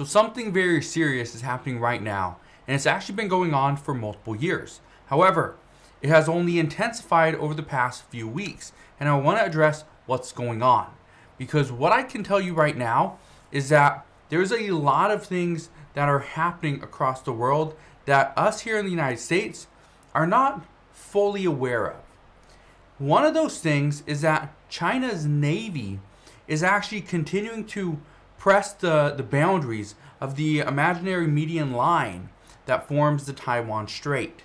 So something very serious is happening right now, and it's actually been going on for multiple years. However, it has only intensified over the past few weeks, and I want to address what's going on. Because what I can tell you right now is that there's a lot of things that are happening across the world that us here in the United States are not fully aware of. One of those things is that China's Navy is actually continuing to press the boundaries of the imaginary median line that forms the Taiwan Strait.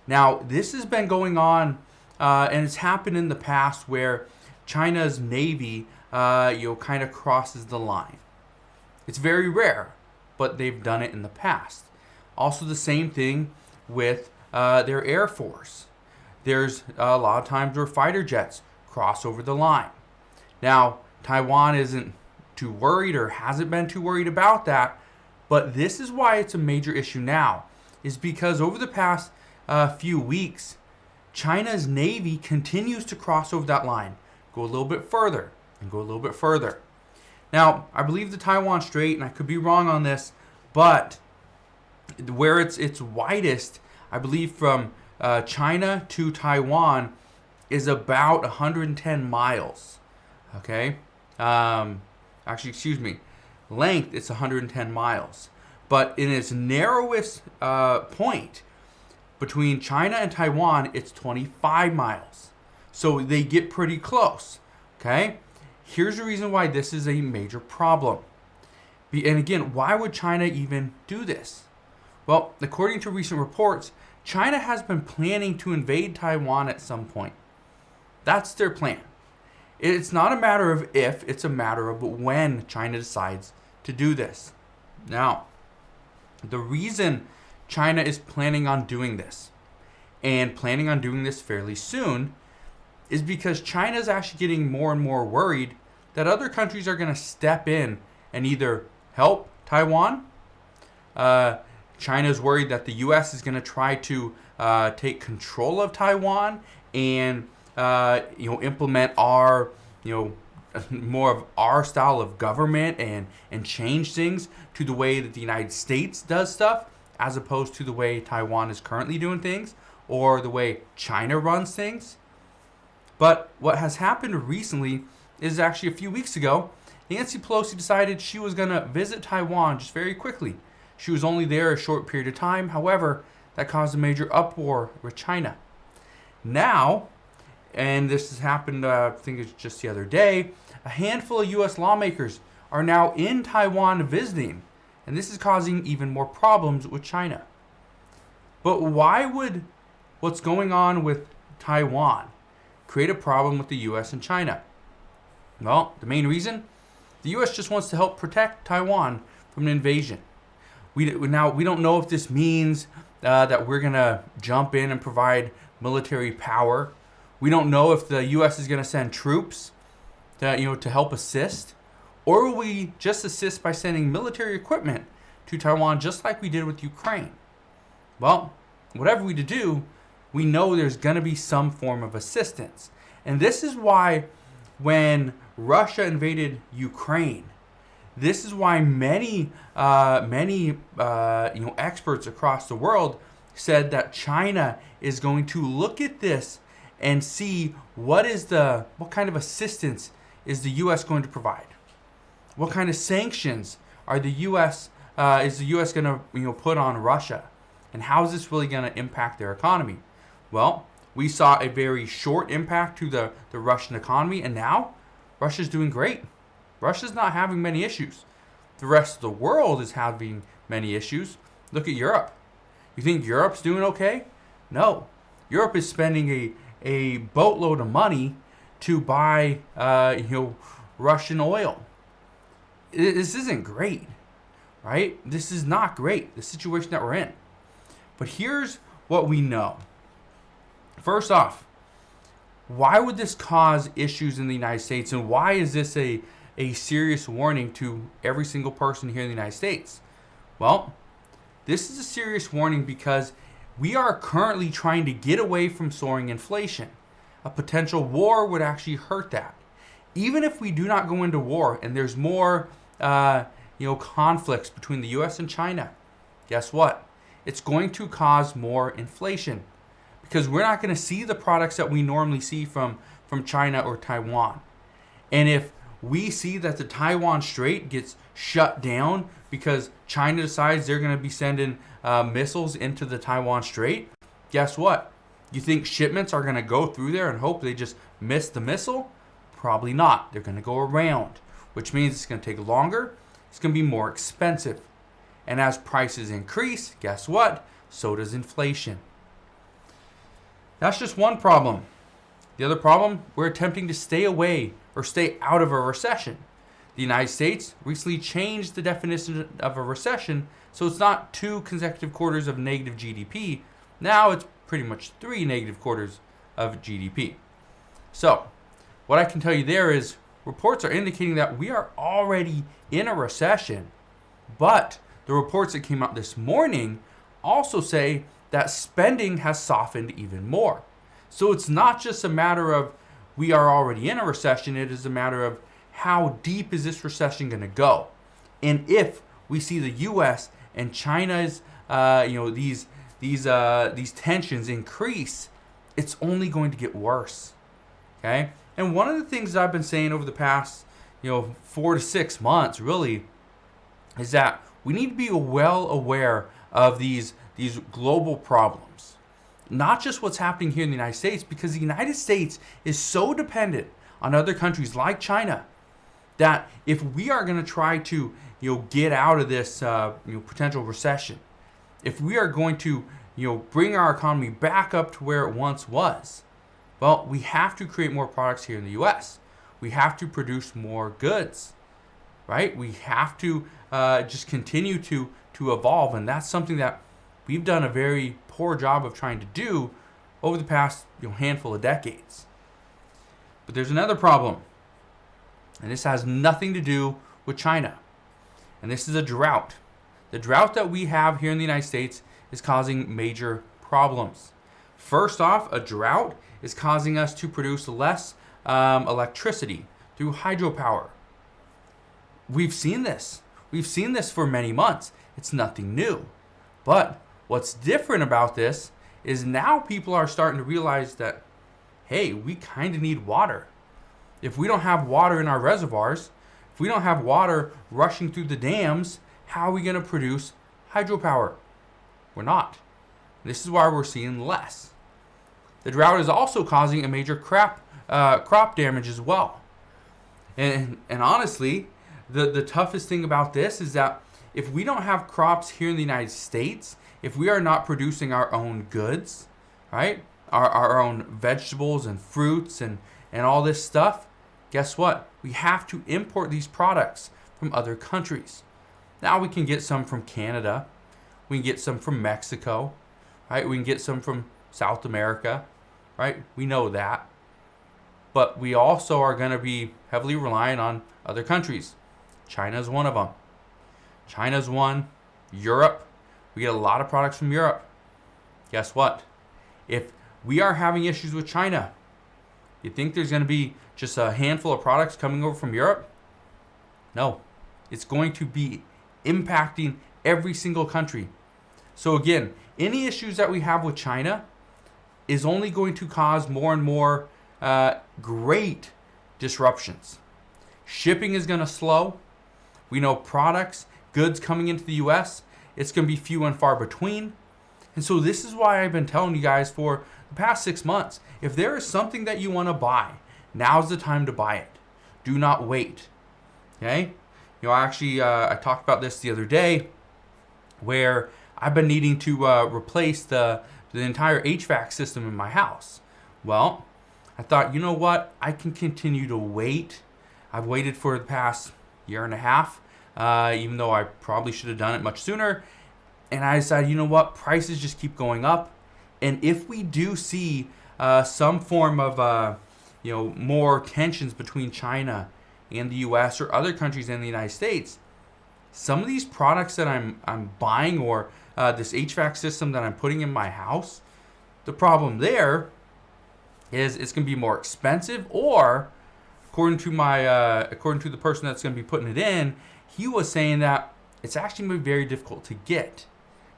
Now, this has been going on, and it's happened in the past where China's Navy, kind of crosses the line. It's very rare, but they've done it in the past. Also, the same thing with their Air Force. There's a lot of times where fighter jets cross over the line. Now, Taiwan isn't too worried or hasn't been too worried about that, but this is why it's a major issue now, is because over the past few weeks, China's Navy continues to cross over that line, go a little bit further, and go a little bit further. Now, I believe the Taiwan Strait, and I could be wrong on this, but where it's widest, I believe from China to Taiwan is about 110 miles. Okay? Length, it's 110 miles. But in its narrowest point, between China and Taiwan, it's 25 miles. So they get pretty close. Okay? Here's the reason why this is a major problem. And again, why would China even do this? Well, according to recent reports, China has been planning to invade Taiwan at some point. That's their plan. It's not a matter of if, it's a matter of when China decides to do this. Now, the reason China is planning on doing this, and planning on doing this fairly soon, is because China is actually getting more and more worried that other countries are going to step in and either help Taiwan. China is worried that the U.S. is going to try to take control of Taiwan and implement our more of our style of government and change things to the way that the United States does stuff, as opposed to the way Taiwan is currently doing things or the way China runs things. But what has happened recently is actually a few weeks ago, Nancy Pelosi decided she was going to visit Taiwan just very quickly. She was only there a short period of time. However, that caused a major uproar with China. Now, and this has happened, I think it's just the other day, a handful of U.S. lawmakers are now in Taiwan visiting. And this is causing even more problems with China. But why would what's going on with Taiwan create a problem with the U.S. and China? Well, the main reason, the U.S. just wants to help protect Taiwan from an invasion. We don't know if this means that we're going to jump in and provide military power. We don't know if the U.S. is going to send troops to help assist. Or will we just assist by sending military equipment to Taiwan just like we did with Ukraine? Well, whatever we do, we know there's going to be some form of assistance. And this is why when Russia invaded Ukraine, this is why many experts across the world said that China is going to look at this and see what kind of assistance is the U.S. going to provide. What kind of sanctions are is the U.S. going to put on Russia, and how is this really going to impact their economy? Well, we saw a very short impact to the Russian economy, and now Russia's doing great. Russia's not having many issues. The rest of the world is having many issues. Look at Europe. You think Europe's doing okay? No. Europe is spending a boatload of money to buy Russian oil. This isn't great, right? This is not great, the situation that we're in. But here's what we know. First off, why would this cause issues in the United States, and why is this a serious warning to every single person here in the United States? Well, this is a serious warning because we are currently trying to get away from soaring inflation. A potential war would actually hurt that. Even if we do not go into war and there's more conflicts between the U.S. and China, guess what? It's going to cause more inflation because we're not going to see the products that we normally see from China or Taiwan. And if we see that the Taiwan Strait gets shut down because China decides they're going to be sending missiles into the Taiwan Strait, guess what? You think shipments are going to go through there and hope they just miss the missile? Probably not. They're going to go around, which means it's going to take longer. It's going to be more expensive. And as prices increase, guess what? So does inflation. That's just one problem. The other problem, we're attempting to stay away or stay out of a recession. The United States recently changed the definition of a recession, so it's not 2 consecutive quarters of negative GDP. Now it's pretty much 3 negative quarters of GDP. So, what I can tell you there is reports are indicating that we are already in a recession, but the reports that came out this morning also say that spending has softened even more. So it's not just a matter of we are already in a recession, it is a matter of how deep is this recession going to go? And if we see the U.S. and China's, these tensions increase, it's only going to get worse. Okay? And one of the things I've been saying over the past, 4 to 6 months, really, is that we need to be well aware of these global problems. Not just what's happening here in the United States, because the United States is so dependent on other countries like China that if we are going to try to get out of this potential recession, if we are going to bring our economy back up to where it once was, well, we have to create more products here in the U.S. We have to produce more goods, right? We have to just continue to evolve, and that's something that we've done a very poor job of trying to do over the past handful of decades. But there's another problem, and this has nothing to do with China, and this is a drought. The drought that we have here in the United States is causing major problems. First off, a drought is causing us to produce less electricity through hydropower. We've seen this. We've seen this for many months. It's nothing new. But what's different about this is now people are starting to realize that, hey, we kind of need water. If we don't have water in our reservoirs, if we don't have water rushing through the dams, how are we going to produce hydropower? We're not. This is why we're seeing less. The drought is also causing a major crop damage as well. And honestly, the toughest thing about this is that if we don't have crops here in the United States, if we are not producing our own goods, right, our own vegetables and fruits and all this stuff, guess what? We have to import these products from other countries. Now we can get some from Canada, we can get some from Mexico, right? We can get some from South America, right? We know that. But we also are going to be heavily reliant on other countries. China's one of them. China's one. Europe. We get a lot of products from Europe. Guess what? If we are having issues with China, you think there's going to be just a handful of products coming over from Europe? No. It's going to be impacting every single country. So again, any issues that we have with China is only going to cause more and more great disruptions. Shipping is going to slow. We know goods coming into the U.S., it's going to be few and far between. And so this is why I've been telling you guys for the past 6 months, if there is something that you want to buy, now's the time to buy it. Do not wait. Okay? I talked about this the other day where I've been needing to replace the entire HVAC system in my house. Well, I thought, you know what? I can continue to wait. I've waited for the past year and a half, even though I probably should have done it much sooner. And I decided, you know what? Prices just keep going up. And if we do see some form of, more tensions between China and the U.S. or other countries in the United States, some of these products that I'm buying or this HVAC system that I'm putting in my house, the problem there is it's going to be more expensive, or according to the person that's going to be putting it in, he was saying that it's actually going to be very difficult to get.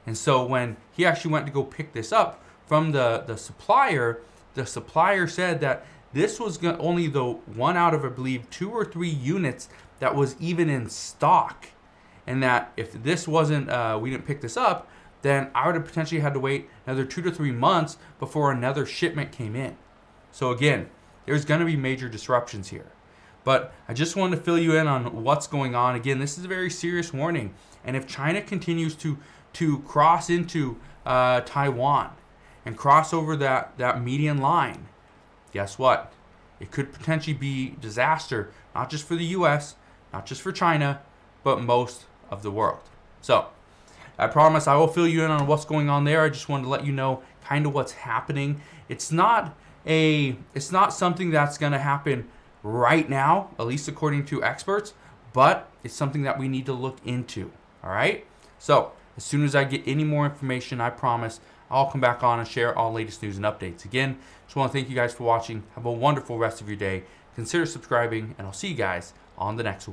And so when he actually went to go pick this up from the supplier said that this was only the one out of, I believe, 2 or 3 units that was even in stock. And that if this wasn't, we didn't pick this up, then I would have potentially had to wait another 2 to 3 months before another shipment came in. So again, there's going to be major disruptions here. But I just wanted to fill you in on what's going on. Again, this is a very serious warning. And if China continues to cross into Taiwan and cross over that median line, guess what? It could potentially be disaster, not just for the U.S., not just for China, but most of the world. So I promise I will fill you in on what's going on there. I just wanted to let you know kind of what's happening. It's not something that's going to happen right now, at least according to experts, but it's something that we need to look into. All right? So as soon as I get any more information, I promise I'll come back on and share all latest news and updates. Again, just want to thank you guys for watching. Have a wonderful rest of your day. Consider subscribing, and I'll see you guys on the next one.